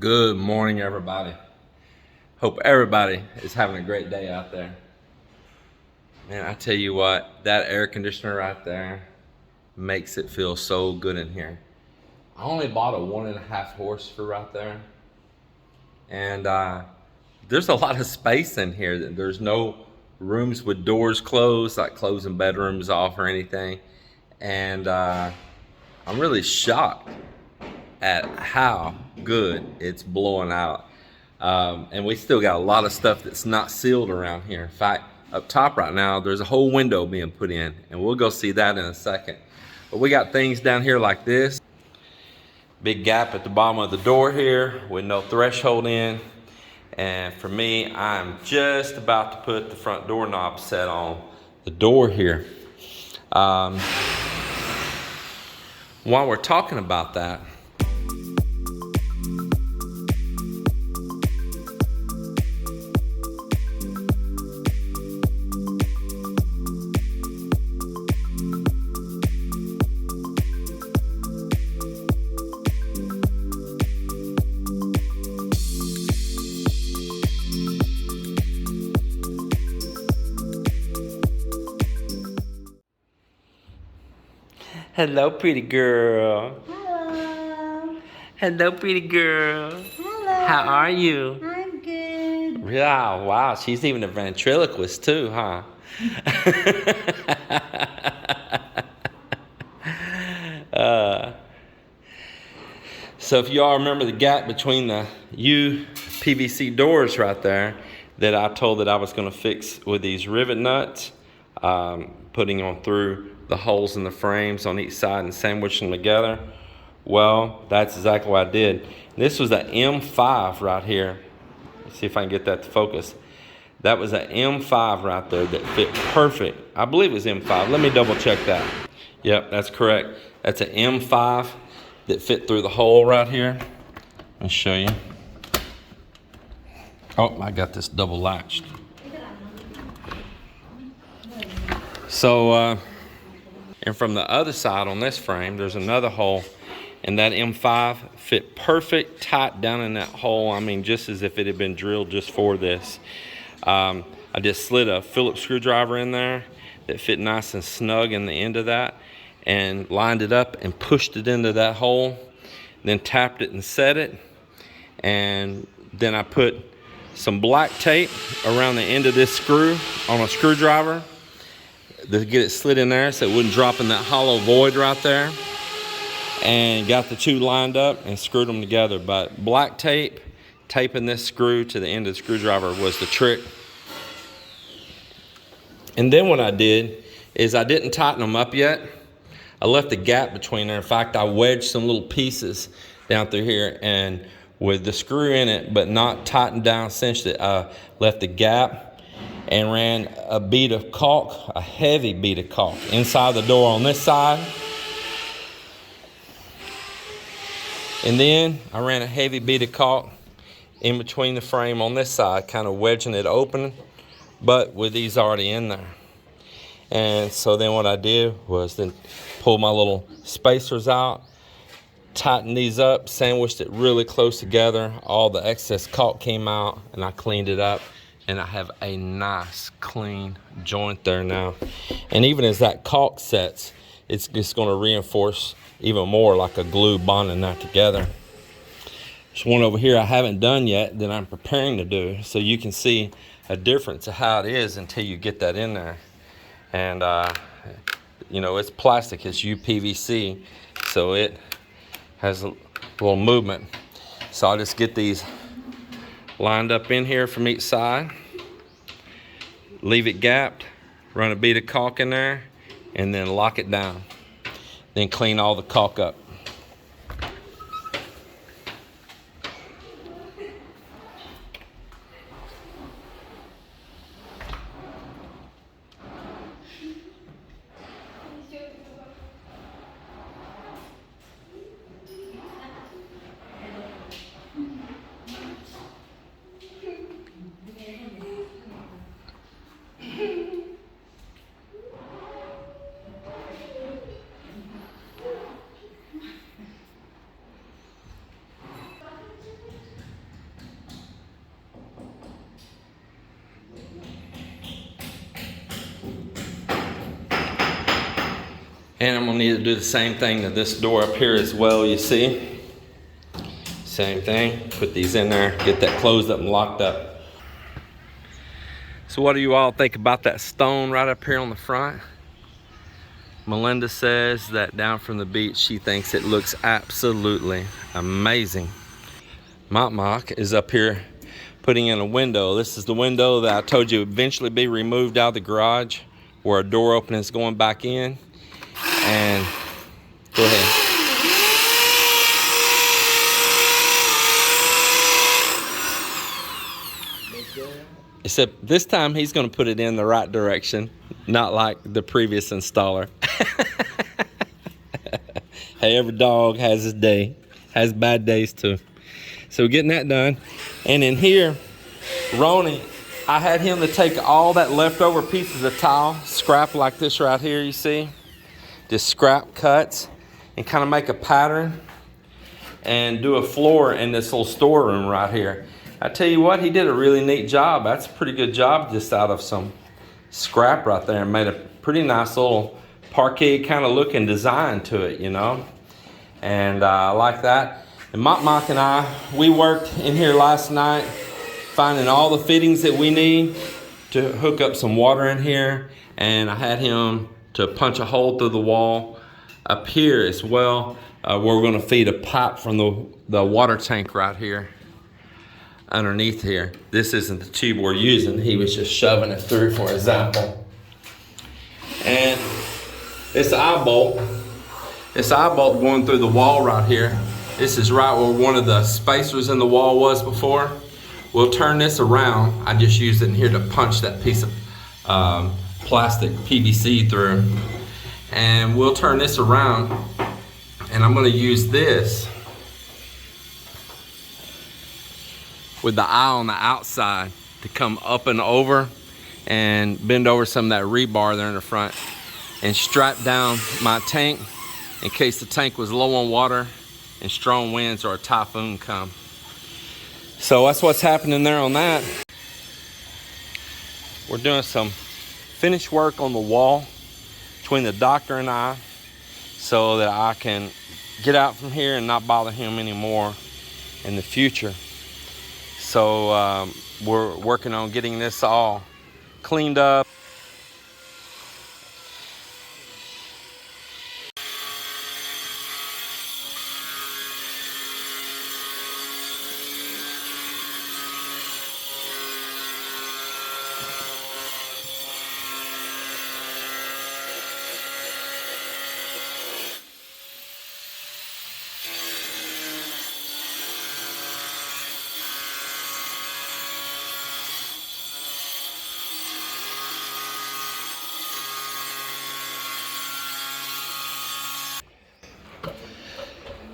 Good morning, everybody. Hope everybody is having a great day out there. Man, I tell you what, that air conditioner right there makes it feel so good in here. I only bought a 1.5 horse for right there, and there's a lot of space in here. There's no rooms with doors closed, like closing bedrooms off or anything, and I'm really shocked at how good it's blowing out. And we still got a lot of stuff that's not sealed around here. In fact, up top right now, there's a whole window being put in, and we'll go see that in a second. But we got things down here like this. Big gap at the bottom of the door here with no threshold in. And for me, I'm just about to put the front doorknob set on the door here. While we're talking about that, hello, pretty girl. Hello. Hello, pretty girl. Hello. How are you? I'm good. Yeah, wow, she's even a ventriloquist too, huh? So if you all remember the gap between the PVC doors right there that I told that I was going to fix with these rivet nuts, putting them through the holes in the frames on each side and sandwiching them together. Well, that's exactly what I did. This was an M5 right here. Let's see if I can get that to focus. That was an M5 right there that fit perfect. I believe it was M5. Let me double check that. Yep, that's correct. That's an M5 that fit through the hole right here. Let me show you. Oh, I got this double latched. So, and from the other side on this frame, there's another hole, and that M5 fit perfect tight down in that hole. I mean, just as if it had been drilled just for this. I just slid a Phillips screwdriver in there that fit nice and snug in the end of that, and lined it up and pushed it into that hole, then tapped it and set it, and then I put some black tape around the end of this screw on a screwdriver to get it slid in there so it wouldn't drop in that hollow void right there, and got the two lined up and screwed them together. But black tape, taping this screw to the end of the screwdriver was the trick. And then what I did is I didn't tighten them up yet. I left a gap between there. In fact, I wedged some little pieces down through here, and with the screw in it, but not tightened down, cinched it, I left a gap and ran a bead of caulk, a heavy bead of caulk, inside the door on this side. And then I ran a heavy bead of caulk in between the frame on this side, kind of wedging it open, but with these already in there. And so then what I did was then pull my little spacers out, tighten these up, sandwiched it really close together. All the excess caulk came out, and I cleaned it up, and I have a nice clean joint there now. And even as that caulk sets, it's just going to reinforce even more, like a glue bonding that together. There's one over here I haven't done yet that I'm preparing to do, so you can see a difference of how it is until you get that in there. And you know, it's plastic, it's UPVC, so it has a little movement. So I'll just get these lined up in here from each side, leave it gapped, run a bead of caulk in there, and then lock it down. Then clean all the caulk up. And I'm gonna need to do the same thing to this door up here as well, you see. Same thing, put these in there, get that closed up and locked up. So what do you all think about that stone right up here on the front? Melinda says that down from the beach, she thinks it looks absolutely amazing. Mok is up here putting in a window. This is the window that I told you would eventually be removed out of the garage, where a door opening is going back in. And go ahead. Except this time he's going to put it in the right direction, not like the previous installer. Hey, every dog has his day, has bad days too. So getting that done. And in here, Ronnie, I had him to take all that leftover pieces of tile, scrap like this right here, you see? Just scrap cuts and kind of make a pattern and do a floor in this little storeroom right here. I tell you what, he did a really neat job. That's a pretty good job just out of some scrap right there, and made a pretty nice little parquet kind of looking design to it, you know? And I like that. And Mok and I, we worked in here last night finding all the fittings that we need to hook up some water in here. And I had him to punch a hole through the wall up here as well, where we're gonna feed a pipe from the water tank right here underneath here. This isn't the tube we're using. He was just shoving it through for example. And this eye bolt going through the wall right here. This is right where one of the spacers in the wall was before. We'll turn this around. I just used it in here to punch that piece of plastic PVC through. And we'll turn this around, and I'm gonna use this with the eye on the outside to come up and over and bend over some of that rebar there in the front and strap down my tank in case the tank was low on water and strong winds or a typhoon come. So that's what's happening there on that. We're doing some finish work on the wall between the doctor and I, so that I can get out from here and not bother him anymore in the future. So we're working on getting this all cleaned up.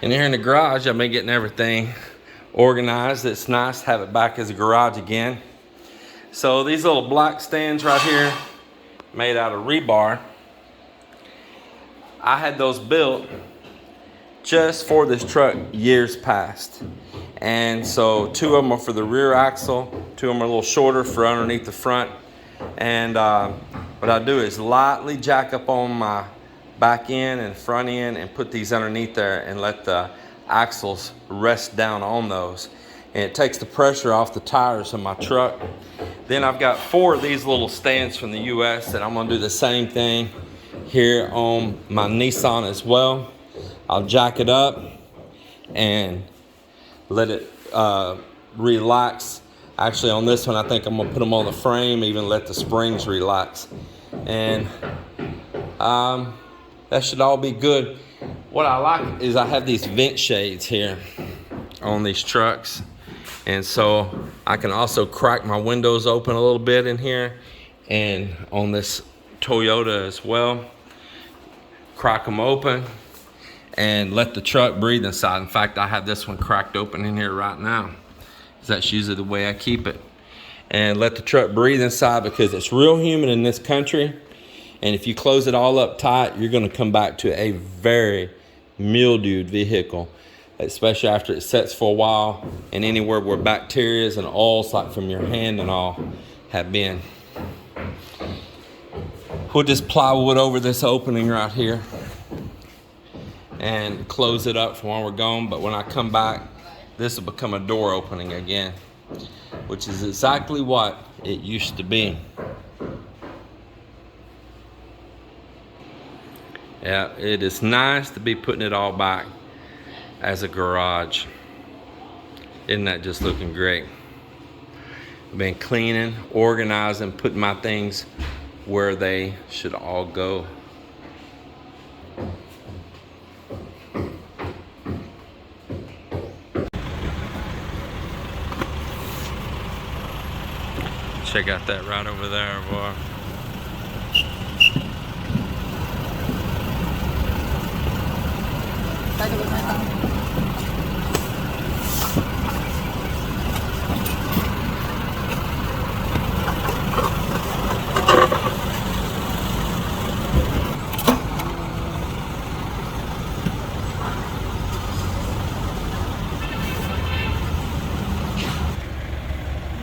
And here in the garage, I've been getting everything organized. It's nice to have it back as a garage again. So these little black stands right here, made out of rebar, I had those built just for this truck years past. And so 2 of them are for the rear axle, 2 of them are a little shorter for underneath the front. And what I do is lightly jack up on my back end and front end and put these underneath there and let the axles rest down on those. And it takes the pressure off the tires of my truck. Then I've got 4 of these little stands from the US that I'm gonna do the same thing here on my Nissan as well. I'll jack it up and let it relax. Actually on this one, I think I'm gonna put them on the frame, even let the springs relax. And that should all be good. What I like is I have these vent shades here on these trucks. And so I can also crack my windows open a little bit in here, and on this Toyota as well. Crack them open and let the truck breathe inside. In fact, I have this one cracked open in here right now. That's usually the way I keep it. And let the truck breathe inside, because it's real humid in this country. And if you close it all up tight, you're gonna come back to a very mildewed vehicle, especially after it sets for a while and anywhere where bacteria and oils, like from your hand and all, have been. We'll just plywood over this opening right here. and close it up for when we're gone. But when I come back, this will become a door opening again, which is exactly what it used to be. Yeah, it is nice to be putting it all back as a garage. Isn't that just looking great? I've been cleaning, organizing, putting my things where they should all go. Check out that right over there, boy.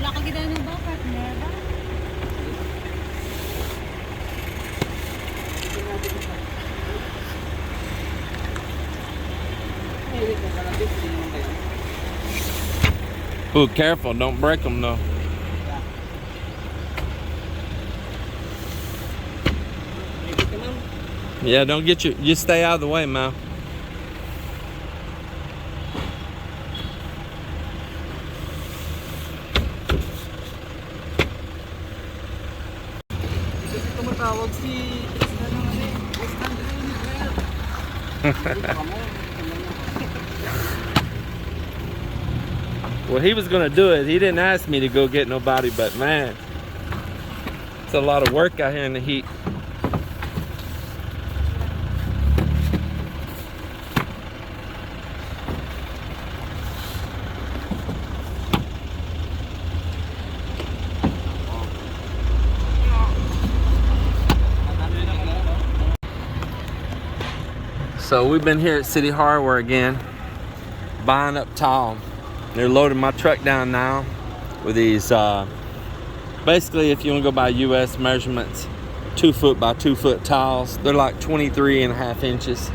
Laki kita ng ba, partner ba? Ooh, careful, don't break them though. Yeah, don't get your, just stay out of the way, Mal. Tumatawag si Tristan naman eh. Well, he was gonna do it. He didn't ask me to go get nobody, but man, it's a lot of work out here in the heat. So we've been here at City Hardware again, buying up tile. They're loading my truck down now with these, basically if you want to go by US measurements, 2 foot by 2 foot tiles. They're like 23.5 inches.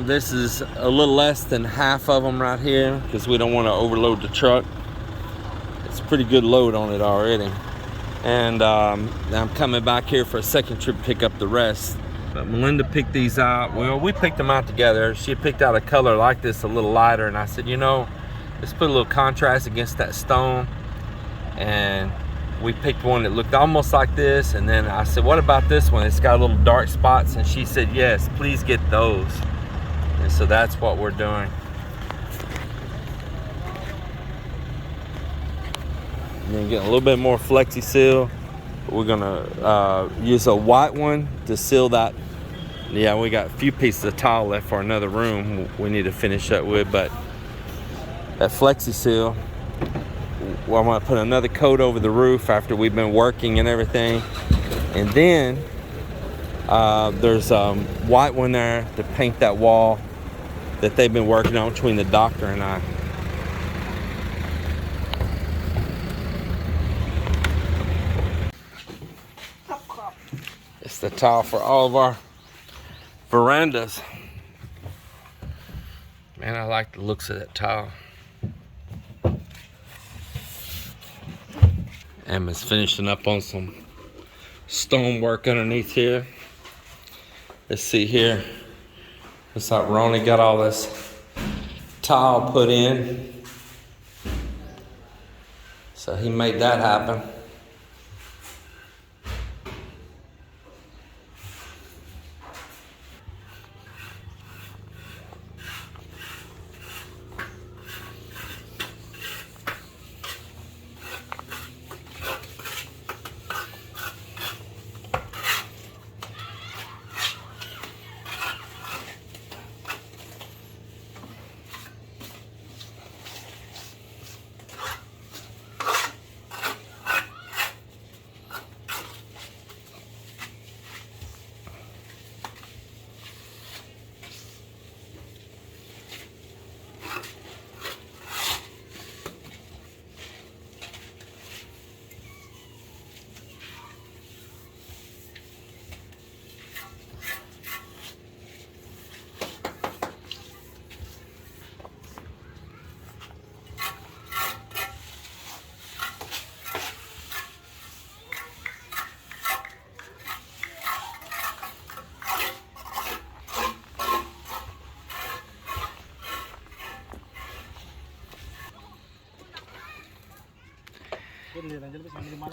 This is a little less than half of them right here because we don't want to overload the truck. It's a pretty good load on it already. And I'm coming back here for a second trip to pick up the rest. But Melinda picked these out. Well, we picked them out together. She picked out a color like this, a little lighter, and I said, you know, let's put a little contrast against that stone. And we picked one that looked almost like this, and then I said, what about this one? It's got little dark spots, and she said, yes, please get those. And so that's what we're doing. And then get a little bit more flexi seal. We're gonna use a white one to seal that. Yeah, we got a few pieces of tile left for another room we need to finish up with, but that flexi seal, well, I'm gonna put another coat over the roof after we've been working and everything. And then there's a white one there to paint that wall that they've been working on between the doctor and I. It's the tile for all of our verandas. Man, I like the looks of that tile. Emma's finishing up on some stone work underneath here. Let's see here. Looks like Ronnie got all this tile put in. So he made that happen.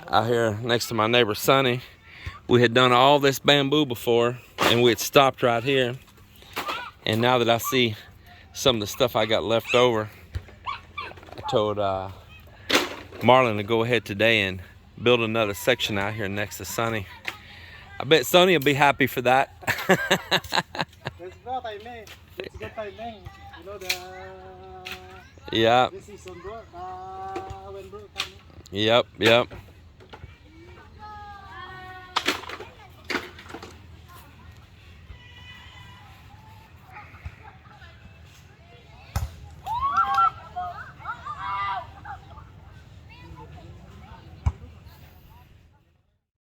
out here next to my neighbor Sonny. We had done all this bamboo before, and we had stopped right here. And now that I see some of the stuff I got left over, I told Marlon to go ahead today and build another section out here next to Sonny. I bet Sonny will be happy for that. Let's go, timing. Let's go, timing. You know the. Yeah. This season, bro. When bro coming. Yep.